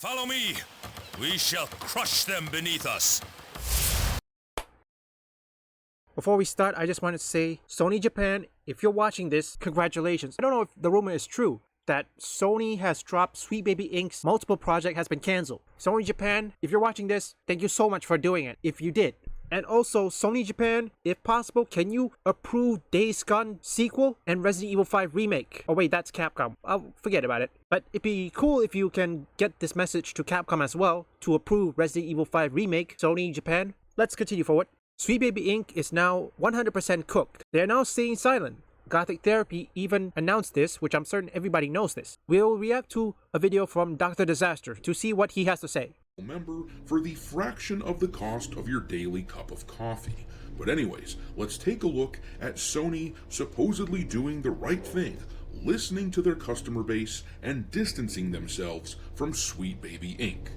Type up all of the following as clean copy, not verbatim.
Follow me. We shall crush them beneath us. Before we start, I just wanted to say, Sony Japan, if you're watching this, congratulations. I don't know if the rumor is true that Sony has dropped Sweet Baby Inc.'s multiple project has been cancelled. Sony Japan, if you're watching this, thank you so much for doing it, if you did. And also, Sony Japan, if possible, can you approve Days Gone sequel and Resident Evil 5 remake? Oh wait, that's Capcom. I'll forget about it. But it'd be cool if you can get this message to Capcom as well to approve Resident Evil 5 remake, Sony Japan. Let's continue forward. Sweet Baby Inc. is now 100% cooked. They are now staying silent. Gothic Therapy even announced this, which I'm certain everybody knows this. We'll react to a video from Dr. Disaster to see what he has to say. Member for the fraction of the cost of your daily cup of coffee. But anyways, let's take a look at Sony supposedly doing the right thing, listening to their customer base and distancing themselves from Sweet Baby Inc.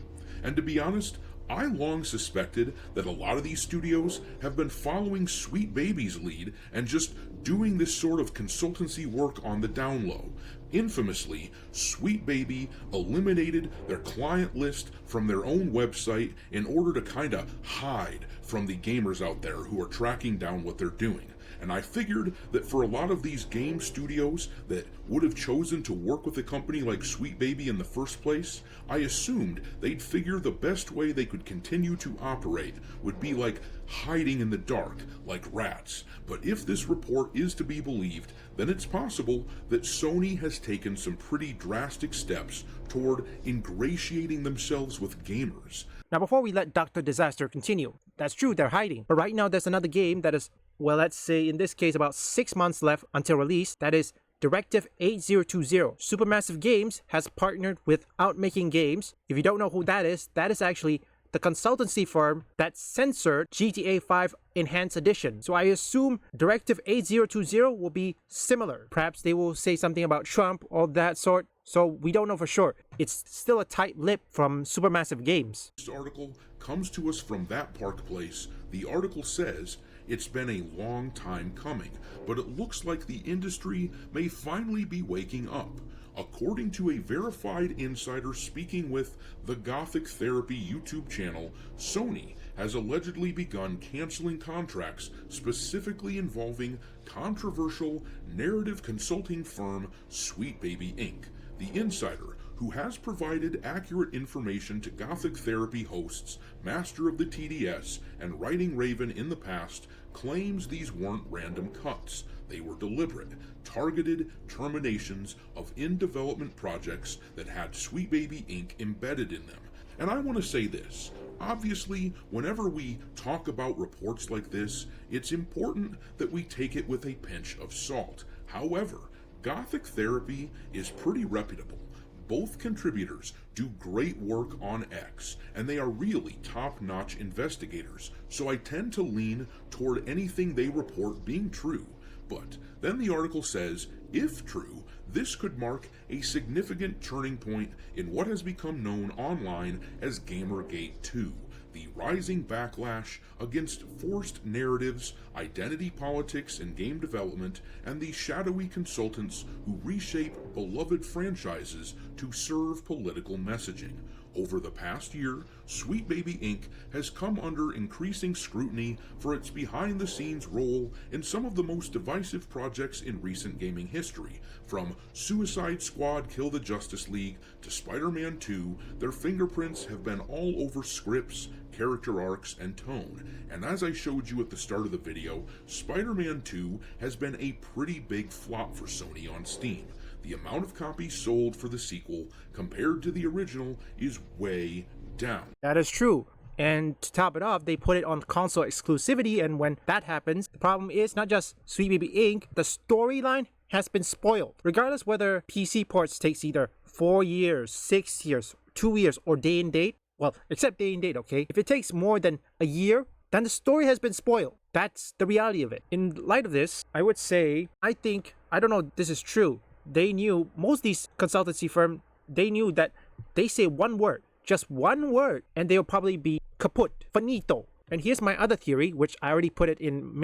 And to be honest, I long suspected that a lot of these studios have been following Sweet Baby's lead and just doing this sort of consultancy work on the down low. Infamously, Sweet Baby eliminated their client list from their own website in order to kinda hide from the gamers out there who are tracking down what they're doing. And I figured that for a lot of these game studios that would have chosen to work with a company like Sweet Baby in the first place, I assumed they'd figure the best way they could continue to operate would be like hiding in the dark, like rats. But if this report is to be believed, then it's possible that Sony has taken some pretty drastic steps toward ingratiating themselves with gamers. Now before we let Dr. Disaster continue, that's true, they're hiding. But right now there's another game that is, well, let's say in this case about 6 months left until release, that is Directive 8020. Supermassive Games has partnered with Outmaking Games. If you don't know who that is actually the consultancy firm that censored GTA 5 Enhanced Edition. So I assume Directive 8020 will be similar. Perhaps they will say something about Trump or that sort. So we don't know for sure. It's still a tight lip from Supermassive Games. This article comes to us from that Park Place. The article says, it's been a long time coming, but it looks like the industry may finally be waking up. According to a verified insider speaking with the Gothic Therapy YouTube channel, Sony has allegedly begun canceling contracts specifically involving controversial narrative consulting firm Sweet Baby Inc. The insider, who has provided accurate information to Gothic Therapy hosts Master of the TDS and Writing Raven in the past, claims these weren't random cuts. They were deliberate, targeted terminations of in-development projects that had Sweet Baby Inc. embedded in them. And I want to say this. Obviously, whenever we talk about reports like this, it's important that we take it with a pinch of salt. However, Gothic Therapy is pretty reputable. Both contributors do great work on X, and they are really top-notch investigators, so I tend to lean toward anything they report being true. But then the article says, if true, this could mark a significant turning point in what has become known online as Gamergate 2. The rising backlash against forced narratives, identity politics in game development, and the shadowy consultants who reshape beloved franchises to serve political messaging. Over the past year, Sweet Baby Inc. has come under increasing scrutiny for its behind-the-scenes role in some of the most divisive projects in recent gaming history. From Suicide Squad Kill the Justice League to Spider-Man 2, their fingerprints have been all over scripts, character arcs, and tone. And as I showed you at the start of the video, Spider-Man 2 has been a pretty big flop for Sony on Steam. The amount of copies sold for the sequel compared to the original is way down. That is true. And to top it off, they put it on console exclusivity, and when that happens, the problem is not just Sweet Baby Inc., the storyline has been spoiled. Regardless whether PC ports takes either 4 years, 6 years, 2 years, or day and date, well, except day and date, okay? If it takes more than a year, then the story has been spoiled. That's the reality of it. In light of this, I would say, I don't know if this is true. They knew, most of these consultancy firms, they knew that they say one word, just one word, and they'll probably be kaput, finito. And here's my other theory, which I already put it in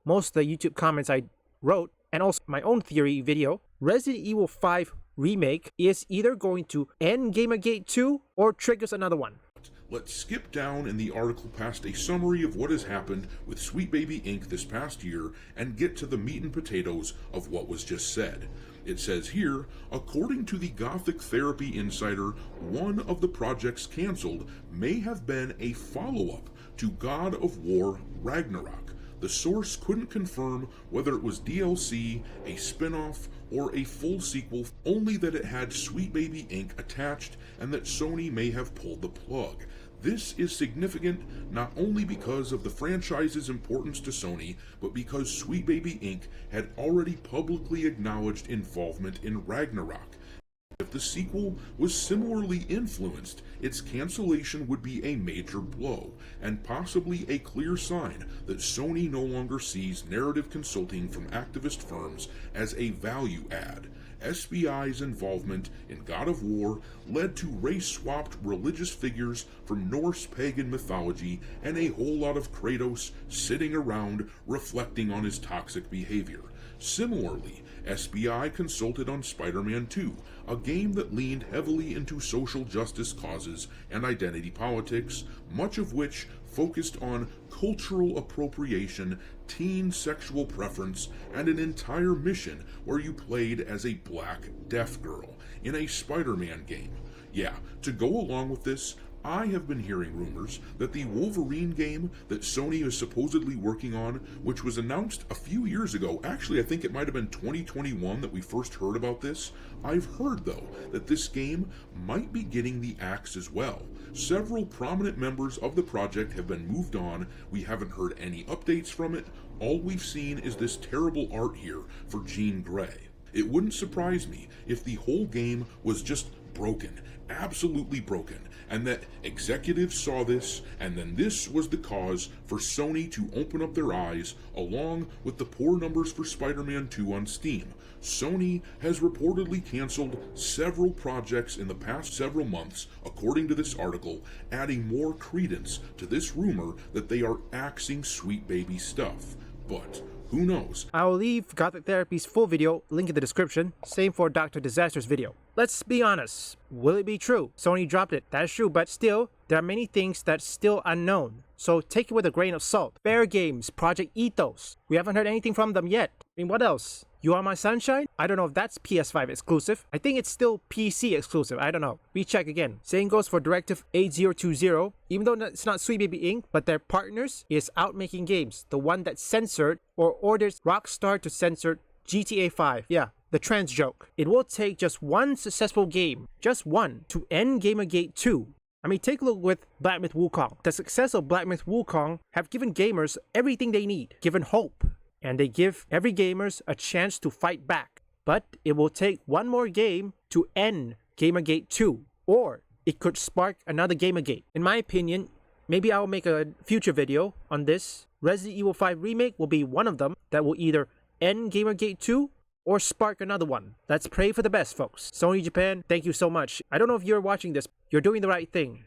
most of the YouTube comments I wrote, and also my own theory video. Resident Evil 5 remake is either going to end Gamergate 2 or triggers another one. Let's skip down in the article past a summary of what has happened with Sweet Baby Inc. this past year and get to the meat and potatoes of what was just said. It says here, according to the Gothic Therapy Insider, one of the projects canceled may have been a follow-up to God of War Ragnarok. The source couldn't confirm whether it was DLC, a spin-off, or a full sequel, only that it had Sweet Baby Inc. attached and that Sony may have pulled the plug. This is significant not only because of the franchise's importance to Sony, but because Sweet Baby Inc. had already publicly acknowledged involvement in Ragnarok. If the sequel was similarly influenced, its cancellation would be a major blow, and possibly a clear sign that Sony no longer sees narrative consulting from activist firms as a value add. SBI's involvement in God of War led to race-swapped religious figures from Norse pagan mythology and a whole lot of Kratos sitting around reflecting on his toxic behavior. Similarly, SBI consulted on Spider-Man 2, a game that leaned heavily into social justice causes and identity politics, much of which focused on cultural appropriation, teen sexual preference, and an entire mission where you played as a black deaf girl in a Spider-Man game. Yeah, to go along with this, I have been hearing rumors that the Wolverine game that Sony is supposedly working on, which was announced a few years ago, actually I think it might have been 2021 that we first heard about this. I've heard though that this game might be getting the axe as well. Several prominent members of the project have been moved on. We haven't heard any updates from it. All we've seen is this terrible art here for Jean Grey. It wouldn't surprise me if the whole game was just broken, absolutely broken, and that executives saw this, and then this was the cause for Sony to open up their eyes, along with the poor numbers for Spider-Man 2 on Steam. Sony has reportedly canceled several projects in the past several months, according to this article, adding more credence to this rumor that they are axing Sweet Baby stuff. But who knows? I'll leave Gothic Therapy's full video link in the description, same for Dr. Disaster's video. Let's be honest, will it be true? Sony dropped it, that is true, but still, there are many things that's still unknown. So take it with a grain of salt. Fair Games, Project Ethos, we haven't heard anything from them yet. I mean, what else? You Are My Sunshine? I don't know if that's PS5 exclusive. I think it's still PC exclusive, I don't know. Recheck again. Same goes for Directive 8020. Even though it's not Sweet Baby Inc., but their partners is out making games. The one that censored or orders Rockstar to censor GTA 5. Yeah, the trans joke. It will take just one successful game, just one, to end Gamergate 2. I mean, take a look with Black Myth Wukong. The success of Black Myth Wukong have given gamers everything they need, given hope. And they give every gamers a chance to fight back. But it will take one more game to end Gamergate 2. Or it could spark another Gamergate. In my opinion, maybe I'll make a future video on this. Resident Evil 5 Remake will be one of them that will either end Gamergate 2 or spark another one. Let's pray for the best, folks. Sony Japan, thank you so much. I don't know if you're watching this. You're doing the right thing.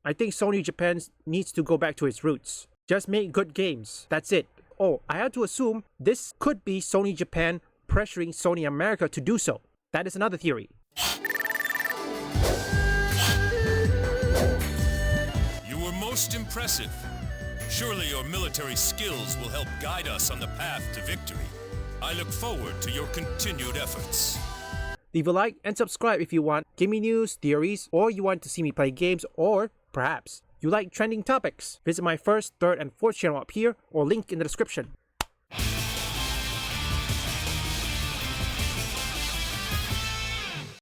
I think Sony Japan needs to go back to its roots. Just make good games. That's it. Oh, I had to assume this could be Sony Japan pressuring Sony America to do so. That is another theory. You were most impressive. Surely your military skills will help guide us on the path to victory. I look forward to your continued efforts. Leave a like and subscribe if you want gaming news, theories, or you want to see me play games, or perhaps you like trending topics. Visit my first, third, and fourth channel up here or link in the description.